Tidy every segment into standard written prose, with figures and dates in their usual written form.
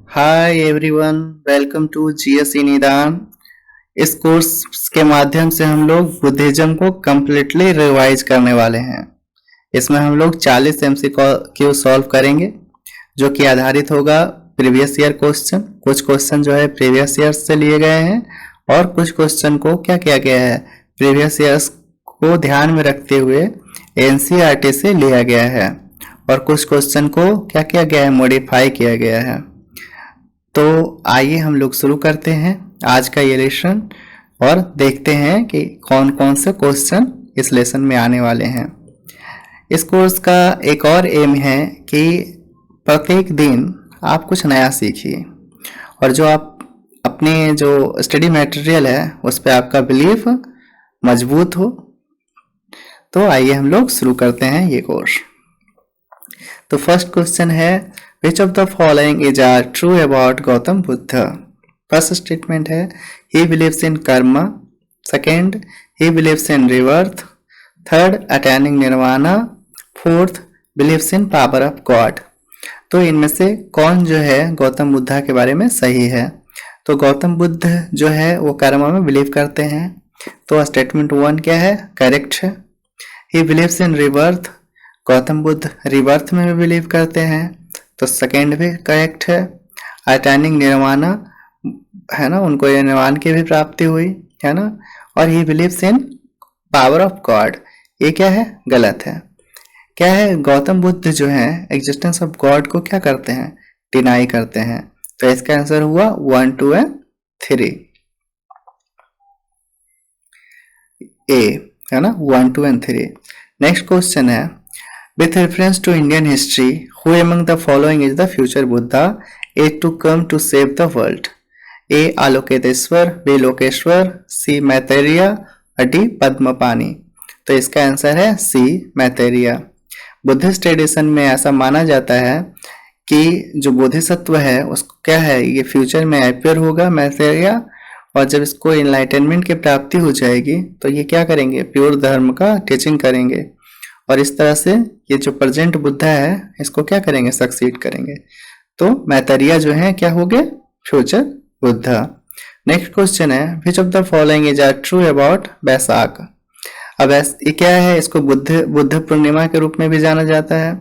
Hi everyone, welcome to जीएसई निदान। इस course के माध्यम से हम लोग बुद्धिज्म को कम्प्लीटली रिवाइज करने वाले हैं। इसमें हम लोग 40 एमसीक्यू सॉल्व करेंगे, जो कि आधारित होगा प्रीवियस ईयर क्वेश्चन। कुछ क्वेश्चन जो है प्रीवियस ईयर से लिए गए हैं और कुछ क्वेश्चन को क्या किया गया है, प्रीवियस ईयर्स को ध्यान में रखते हुए एनसीईआरटी से लिया गया है, और कुछ क्वेश्चन को क्या किया गया है, मॉडिफाई किया गया है। तो आइए हम लोग शुरू करते हैं आज का ये लेसन और देखते हैं कि कौन कौन से क्वेश्चन इस लेसन में आने वाले हैं। इस कोर्स का एक और एम है कि प्रत्येक दिन आप कुछ नया सीखिए, और जो आप अपने जो स्टडी मटेरियल है उस पर आपका बिलीफ मजबूत हो। तो आइए हम लोग शुरू करते हैं ये कोर्स। तो फर्स्ट क्वेश्चन है, which of the following is are true about Gautam Buddha? First statement है, he believes in karma. Second, he believes in rebirth. Third, attaining nirvana. Fourth, believes in power of God. तो इनमें से कौन जो है गौतम बुद्धा के बारे में सही है? तो गौतम बुद्ध जो है वो कर्मा में बिलीव करते हैं, तो स्टेटमेंट 1 क्या है, करेक्ट है। he believes in rebirth, Gautam Buddha rebirth में भी बिलीव करते हैं, तो सेकेंड भी करेक्ट है। अटैनिंग निर्वाणा है ना, उनको ये निर्वाण की भी प्राप्ति हुई है ना। और he believes in power of God, ये क्या है, गलत है। क्या है, गौतम बुद्ध जो है एग्जिस्टेंस ऑफ गॉड को क्या करते हैं, डिनाई करते हैं। तो इसका आंसर हुआ 1, 2 एंड 3 ए है ना, 1, 2 एंड 3। नेक्स्ट क्वेश्चन है, with reference to Indian history, who among the following is the future Buddha is to come to save the world? A. आलोकेतेश्वर, B. Lokeshwar, C. मैतेरिया और D. पद्मपानी। तो इसका आंसर है C. मैतेरिया। बुद्धिस्ट ट्रेडिशन में ऐसा माना जाता है कि जो बोधिसत्व है उसको क्या है, ये फ्यूचर में अपियर होगा, मैतेरिया, और जब इसको इनलाइटनमेंट की प्राप्ति हो जाएगी तो ये क्या करेंगे, प्योर धर्म का टीचिंग करेंगे, और इस तरह से ये जो प्रेजेंट बुद्धा है इसको क्या करेंगे, सक्सीड करेंगे। तो मैतेरिया जो है क्या हो गए, फ्यूचर बुद्धा। नेक्स्ट क्वेश्चन है, which of the following is are true about Baisakh? अब ये क्या है, इसको बुद्ध पूर्णिमा के रूप में भी जाना जाता है,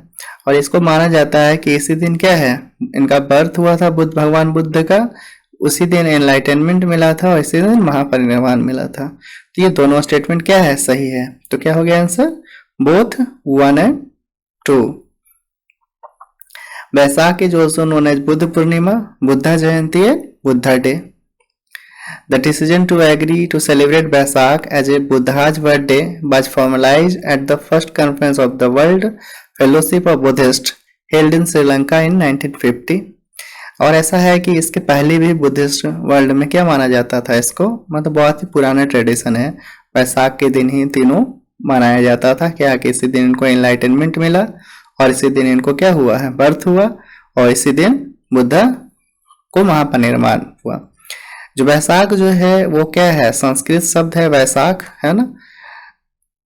और इसको माना जाता है कि इसी दिन क्या है, इनका बर्थ हुआ था भगवान बुद्ध का, उसी दिन एनलाइटनमेंट मिला था और इसी दिन महापरिनिर्वाण मिला था। तो ये दोनों स्टेटमेंट क्या है, सही है। तो क्या हो गया answer, both 1 and 2। Baisakh is also known as Buddha Purnima, Buddha Jayanti है Buddha day. The decision to agree to celebrate Baisakh as a Buddha's birthday was formalized at the first conference of the World Fellowship of Buddhists held in Sri Lanka in 1950। और ऐसा है कि इसके पहले भी Buddhist world में क्या माना जाता था इसको, मतलब बहुत ही पुराना ट्रेडिशन है, बैसाख के दिन ही तीनों मनाया जाता था। क्या कि इसी दिन इनको एनलाइटनमेंट मिला और इसी दिन इनको क्या हुआ है, बर्थ हुआ, और इसी दिन बुद्धा को महापरिनिर्वाण हुआ। जो बैसाख जो है वो क्या है, संस्कृत शब्द है वैशाख, है ना,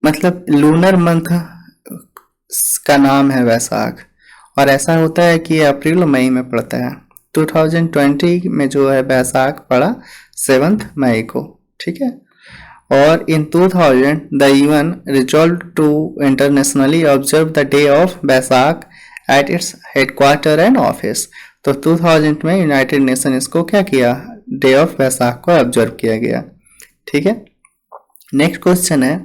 मतलब लूनर मंथ का नाम है वैशाख, और ऐसा होता है कि अप्रैल मई में पड़ता है। 2020 में जो है बैसाख पड़ा 7 मई को, ठीक है। और in 2000 the UN resolved to internationally observe the day of Baisakh at its headquarter and office। तो 2000 में यूनाइटेड नेशन इसको क्या किया, डे ऑफ बैसाख को ऑब्जर्व किया गया, ठीक है। नेक्स्ट क्वेश्चन है,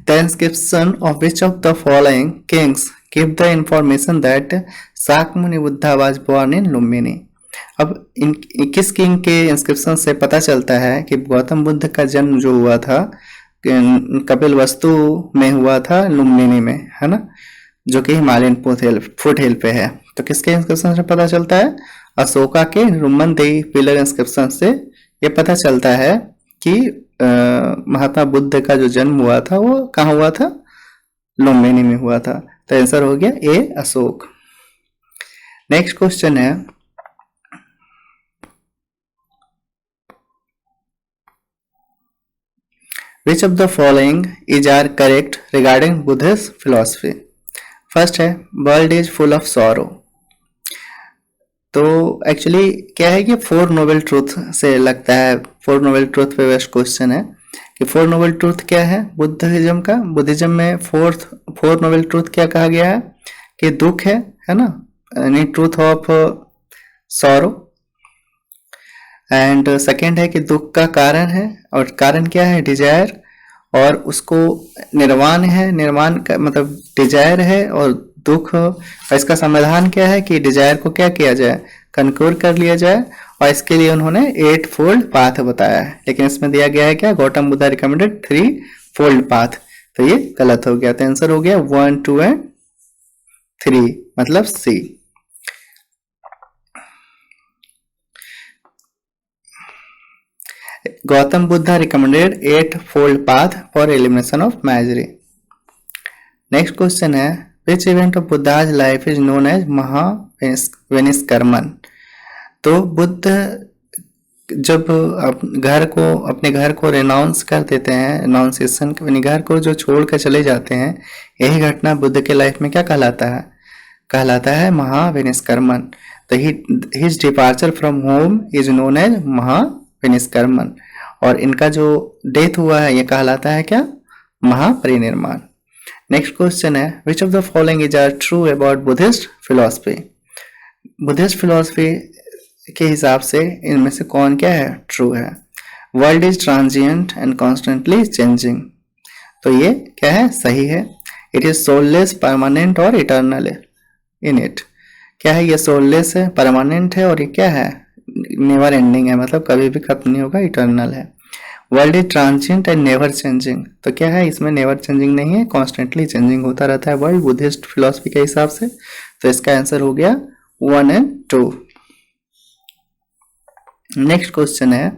the inscription of which of the following kings give the information that Shakyamuni Buddha was born in Lumbini? अब इन किस किंग के इंस्क्रिप्शन से पता चलता है कि गौतम बुद्ध का जन्म जो हुआ था कपिल वस्तु में हुआ था, लुम्बिनी में, है ना, जो कि हिमालयन फुट हिल पे है। तो किसके इंस्क्रिप्शन से पता चलता है, अशोका के रुमन देई पिलर इंस्क्रिप्शन से ये पता चलता है कि महात्मा बुद्ध का जो जन्म हुआ था वो कहाँ हुआ था, लुम्बिनी में हुआ था। तो आंसर हो गया ए, अशोक। नेक्स्ट क्वेश्चन है, which of the following is are correct regarding Buddhist philosophy? First है, world is full of sorrow. तो एक्चुअली क्या है कि फोर नोबल ट्रूथ से लगता है, फोर नोबल ट्रूथ पे बेस्ट क्वेश्चन है कि फोर नोबल ट्रूथ क्या है बुद्धिज्म का। बुद्धिज्म में फोर नोबल ट्रूथ क्या कहा गया है कि दुख है ना, यानी truth of sorrow. And second है कि दुख का कारण है, और कारण क्या है डिजायर, और उसको निर्वाण है, निर्वाण का मतलब डिजायर है और दुख, और इसका समाधान क्या है कि डिजायर को क्या किया जाए, कंक्योर कर लिया जाए। और इसके लिए उन्होंने 8 फोल्ड पाथ बताया है, लेकिन इसमें दिया गया है क्या, Gautam Buddha recommended 3 fold path, तो ये गलत हो गया। तो आंसर हो गया 1, 2 एंड 3, मतलब C. Gautam Buddha recommended 8-fold path for elimination of misery. Next question है which event of Buddha's life is known as Mahabhinishkramana. तो बुद्ध जब अपने घर को रेनाउंस कर देते हैं, रेनाउंसिएशन, अपने घर को जो छोड़ कर चले जाते हैं, यही घटना बुद्ध के लाइफ में क्या कहलाता है महाविनिष्क्रमण। तो his departure from home is known as Mahabhinishkramana, और इनका जो डेथ हुआ है ये कहलाता है क्या, महापरिनिर्वाण। नेक्स्ट क्वेश्चन है which of the following is are true about Buddhist philosophy. Buddhist philosophy के हिसाब से इनमें से कौन क्या है, ट्रू है। World is transient and constantly changing, तो ये क्या है, सही है। इट इज सोललेस, परमानेंट और इटर्नल इन इट, क्या है, ये सोललेस है, परमानेंट है, और ये क्या है, नेवर एंडिंग है, मतलब कभी भी खत्म नहीं होगा, इटर्नल है। World is transient and never changing, तो क्या है, इसमें नेवर चेंजिंग नहीं है, कॉन्स्टेंटली चेंजिंग होता रहता है वर्ल्ड बुद्धिस्ट फिलॉसफी के हिसाब से। तो इसका आंसर हो गया 1 एंड 2। नेक्स्ट क्वेश्चन है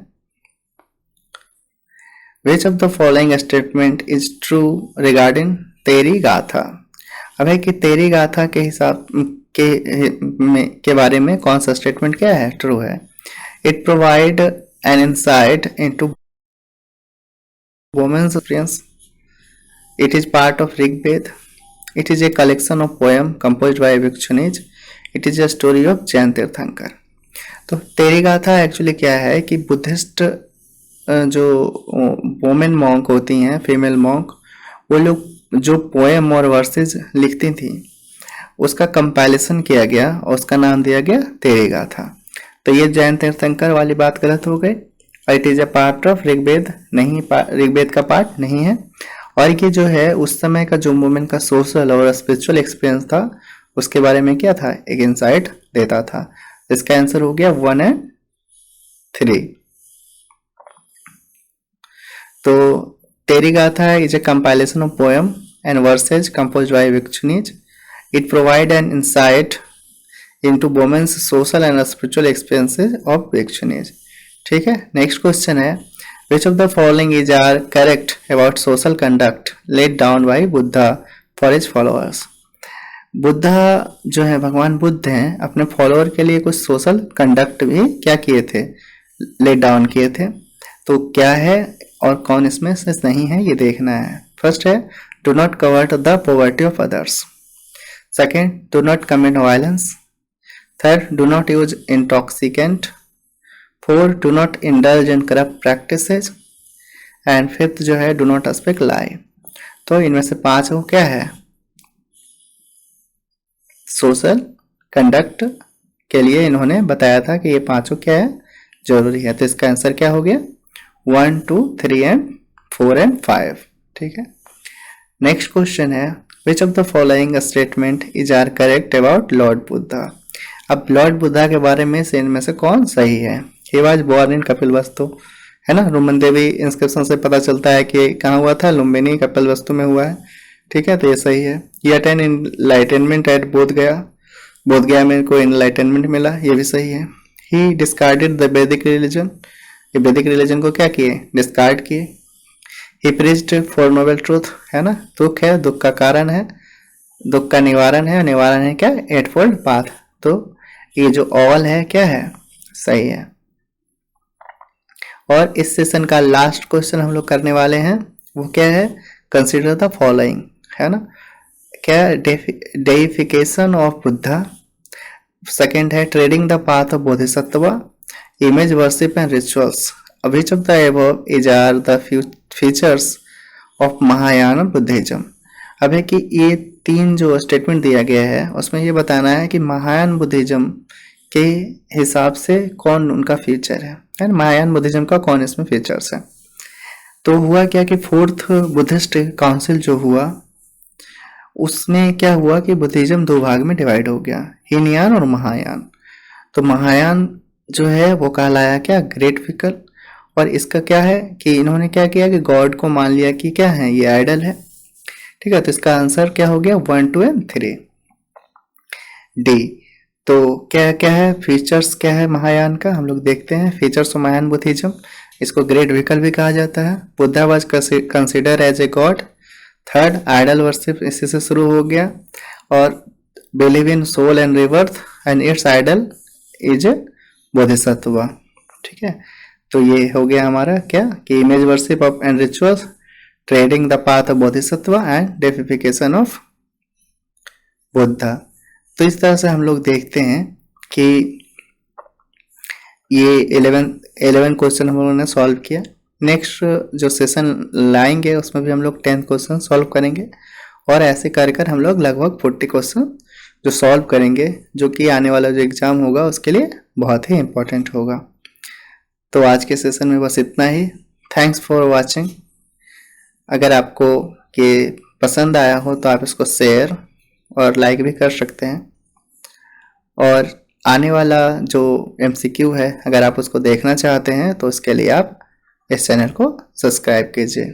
which of the following statement is true regarding तेरी गाथा। अब है कि तेरी गाथा के हिसाब के बारे में कौन सा स्टेटमेंट क्या है, ट्रू है। It provide an insight into women's experience, it is part of Rigveda, it is a collection of poem composed by bhikshunis, it is a story of Jain Tirthankar. तो तेरी गाथा एक्चुअली क्या है कि बुद्धिस्ट जो वोमेन मॉन्क होती हैं, फीमेल मॉन्क, वो लोग जो पोएम और वर्सेस लिखती थी उसका कंपाइलेशन किया गया और उसका नाम दिया गया तेरी गाथा। तो ये जैन तीर्थंकर वाली बात गलत हो गई। It is a part of Rigveda, नहीं, ऋग्वेद का पार्ट नहीं है। और ये जो है उस समय का जो वुमेन का सोशल और स्पिरिचुअल एक्सपीरियंस था उसके बारे में क्या था, एक इंसाइट देता था। इसका आंसर हो गया 1 एंड 3। तो Theri Gatha is a compilation of poem and verses composed by bhikshunis, it provide an insight into women's social and spiritual experiences of bhikshunis. ठीक है। नेक्स्ट क्वेश्चन है which of the following is are correct about social conduct laid down by Buddha for his followers. Buddha जो है, भगवान बुद्ध हैं, अपने follower के लिए कुछ सोशल कंडक्ट भी क्या किए थे, लेड डाउन किए थे। तो क्या है और कौन इसमें से नहीं है ये देखना है। फर्स्ट है do not covert the poverty of others, second do not commit violence, third do not use intoxicant, four do not indulge in corrupt practices, and fifth जो है डू नॉट स्पीक लाई। तो इनमें से 5 को क्या है, सोशल कंडक्ट के लिए इन्होंने बताया था कि ये 5 क्या है, जरूरी है। तो इसका आंसर क्या हो गया 1, 2, 3 एंड 4 एंड 5। ठीक है। नेक्स्ट क्वेश्चन है which of the following statement is are correct about Lord Buddha. अब लॉर्ड बुद्धा के बारे में से इनमें से कौन सही है। He was born in Kapilavastu, है ना, रोमन देवी इंस्क्रिप्शन से पता चलता है कि कहाँ हुआ था, लुम्बिनी कपिलवस्तु में हुआ है। ठीक है, तो ये सही है। ही अटेंड इनलाइटनमेंट एट बोधगया में इनको इनलाइटनमेंट मिला, ये भी सही है। ही डिस्कार्डेड द वैदिक रिलीजन, ये वैदिक रिलीजन को क्या किए, डिस्कार्ड किए। He preached for noble truth, है ना, दुख है, दुख का कारण है, दुख का निवारण है, निवारण है क्या, 8-fold पाथ। तो ये जो ऑल है क्या है, सही है। और इस सेशन का लास्ट क्वेश्चन हम लोग करने वाले हैं, वो क्या है, कंसिडर द फॉलोइंग, है ना, क्या, डेइफिकेशन ऑफ बुद्धा, सेकेंड है treading the path of bodhisattva, image worship and rituals, which of the above is are the features of Mahayana Buddhism. अब है कि ये 3 जो स्टेटमेंट दिया गया है उसमें ये बताना है कि महायान बुद्धिज्म के हिसाब से कौन उनका फीचर है, महायान बुद्धिज्म का कौन इसमें फीचर्स है। तो हुआ क्या कि 4th बुद्धिस्ट काउंसिल जो हुआ उसमें क्या हुआ कि बुद्धिज्म 2 भाग में डिवाइड हो गया, हीनयान और महायान। तो महायान जो है वो कहलाया क्या, ग्रेट विकल, और इसका क्या है कि इन्होंने क्या किया कि गॉड को मान लिया कि क्या है, ये आइडल है। ठीक है, तो इसका आंसर क्या हो गया 1, 2 एंड 3 डी। तो क्या क्या है फीचर्स, क्या है महायान का, हम लोग देखते हैं फीचर्स ऑफ महायान बुद्धिज्म। इसको ग्रेट विकल भी कहा जाता है। Buddha was consider as a god. Third, idol worship इसी से शुरू हो गया, और believe in soul and rebirth and its idol is Bodhisattva. ठीक है, तो ये हो गया हमारा क्या कि image worship of and rituals, treading the path of Bodhisattva and deification of Buddha. तो इस तरह से हम लोग देखते हैं कि ये 11 क्वेश्चन हम लोगों ने सॉल्व किया। नेक्स्ट जो सेशन लाएंगे उसमें भी हम लोग 10 क्वेश्चन सॉल्व करेंगे, और ऐसे कर कर हम लोग लगभग 40 क्वेश्चन जो सॉल्व करेंगे, जो कि आने वाला जो एग्जाम होगा उसके लिए बहुत ही इम्पोर्टेंट होगा। तो आज के सेशन में बस इतना ही। Thanks for watching. अगर आपको ये पसंद आया हो तो आप इसको शेयर और लाइक भी कर सकते हैं, और आने वाला जो MCQ है अगर आप उसको देखना चाहते हैं तो उसके लिए आप इस चैनल को सब्सक्राइब कीजिए।